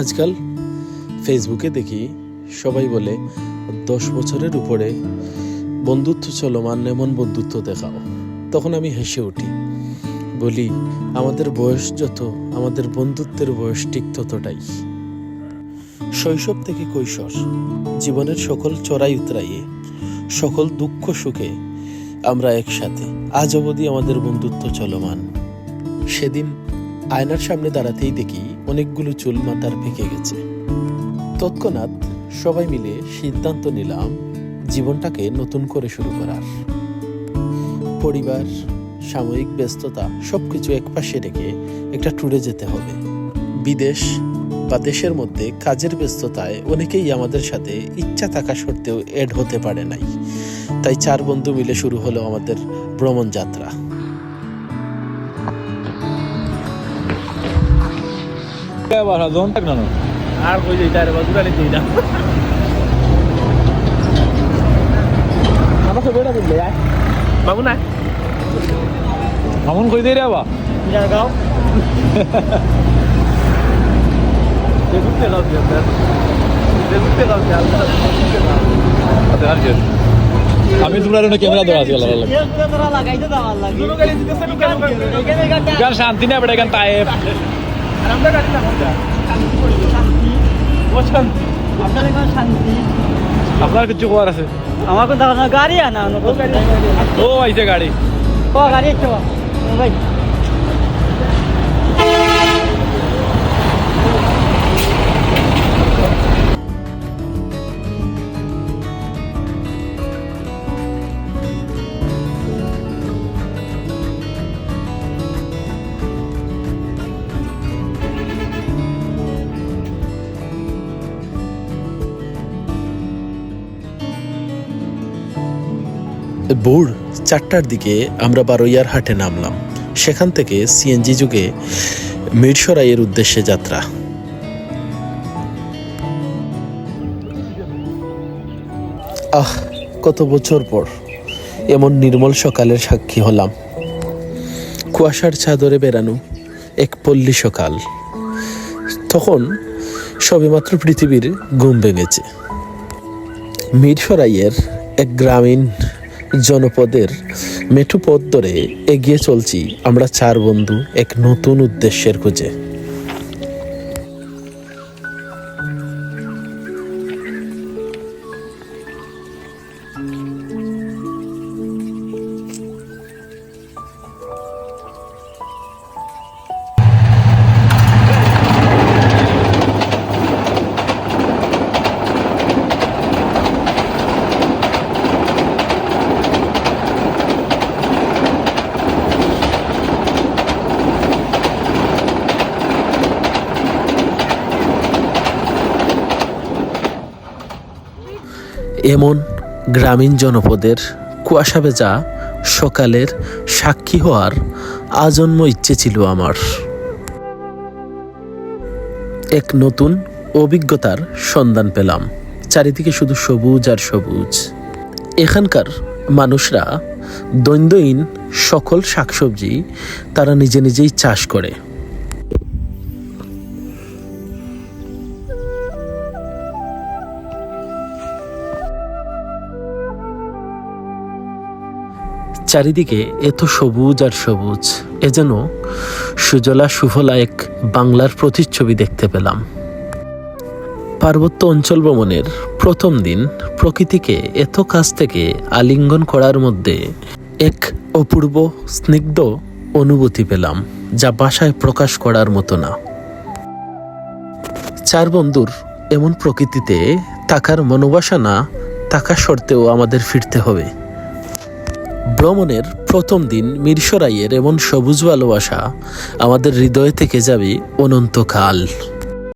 আজকাল ফেসবুকে দেখি সবাই বলে 10 বছরের উপরে বন্ধুত্ব চলমান, এমন বন্ধুত্ব দেখাও। তখন আমি হেসে উঠি, বলি আমাদের বয়স যত, আমাদের বন্ধুত্বের বয়স ঠিক ততটাই। শৈশব থেকে কৈশোর, জীবনের সকল চড়াই উতরাইয়ে, সকল দুঃখ সুখে আমরা একসাথে, আজ অবধি আমাদের বন্ধুত্ব চলমান। সেদিন আয়নার সামনে দাঁড়াতেই দেখি অনেকগুলো চুল মাথার পেকে গেছে। তৎক্ষণাৎ সবাই মিলে সিদ্ধান্ত নিলাম জীবনটাকে নতুন করে শুরু করার। পরিবার, সাময়িক ব্যস্ততা সবকিছু একপাশে রেখে একটা ট্যুরে যেতে হবে। বিদেশ বা দেশের মধ্যে কাজের ব্যস্ততায় অনেকেই আমাদের সাথে ইচ্ছা থাকা সত্ত্বেও এড হতে পারে নাই। তাই 4 বন্ধু মিলে শুরু হলো আমাদের ভ্রমণ যাত্রা। আর কই যাইতা রে বাজুরা নি তুই না আমরা তো বেড়া দিলে আয় বাবু না মামুন কই দেই রে বাবা ইয়ার গাও দেখতে গাও আমি তোমরা ক্যামেরা ধরা আছে আল্লাহ আল্লাহ তোরা লাগাইতে দাও আল্লাহ দুটো গালি দিতেছে ঢুকে গান শান্তি না বেটা গান তায়েব আমরা গাড়ি না শান্তি ও শান্তি আপনার এখানে শান্তি আপনার কিছু করার আছে? আমার কোন দাঁড়ানো গাড়ি আনা ও আইছে গাড়ি, ও গাড়ি আছে ভাই। ভোর 4টার দিকে আমরা বারোইয়ার হাটে নামলাম। সেখান থেকে সিএনজি যুগে মিরসরাইয়ের উদ্দেশ্যে যাত্রা। কত বছর পর এমন নির্মল সকালের সাক্ষী হলাম। কুয়াশার চাদরে বেড়ানো এক পল্লী সকাল। তখন সবেমাত্র পৃথিবীর ঘুম ভেঙেছে। মিরসরাইয়ের এক গ্রামীণ জনপদের মেঠো পথ ধরে এগিয়ে চলছি আমরা 4 বন্ধু এক নতুন উদ্দেশ্যের খোঁজে। এমন গ্রামীণ জনপদের কুয়াশা ভেজা সকালের সাক্ষী হওয়ার আজন্ম ইচ্ছে ছিল আমার। এক নতুন অভিজ্ঞতার সন্ধান পেলাম। চারিদিকে শুধু সবুজ আর সবুজ। এখানকার মানুষরা দৈনন্দিন সকল শাকসবজি তারা নিজে নিজেই চাষ করে। চারিদিকে এত সবুজ আর সবুজ, এ যেন সুজলা সুফলা এক বাংলার প্রতিচ্ছবি দেখতে পেলাম। পার্বত্য অঞ্চল ভ্রমণের প্রথম দিন প্রকৃতিকে এত কাছ থেকে আলিঙ্গন করার মধ্যে এক অপূর্ব স্নিগ্ধ অনুভূতি পেলাম, যা ভাষায় প্রকাশ করার মতো না। 4 বন্ধুর এমন প্রকৃতিতে থাকার মনোবাসনা থাকা সত্ত্বেও আমাদের ফিরতে হবে। ভ্রমণের প্রথম দিন মিরসরাইয়ের এমন সবুজ ভালোবাসা আমাদের হৃদয়ে থেকে যাবে অনন্তকাল।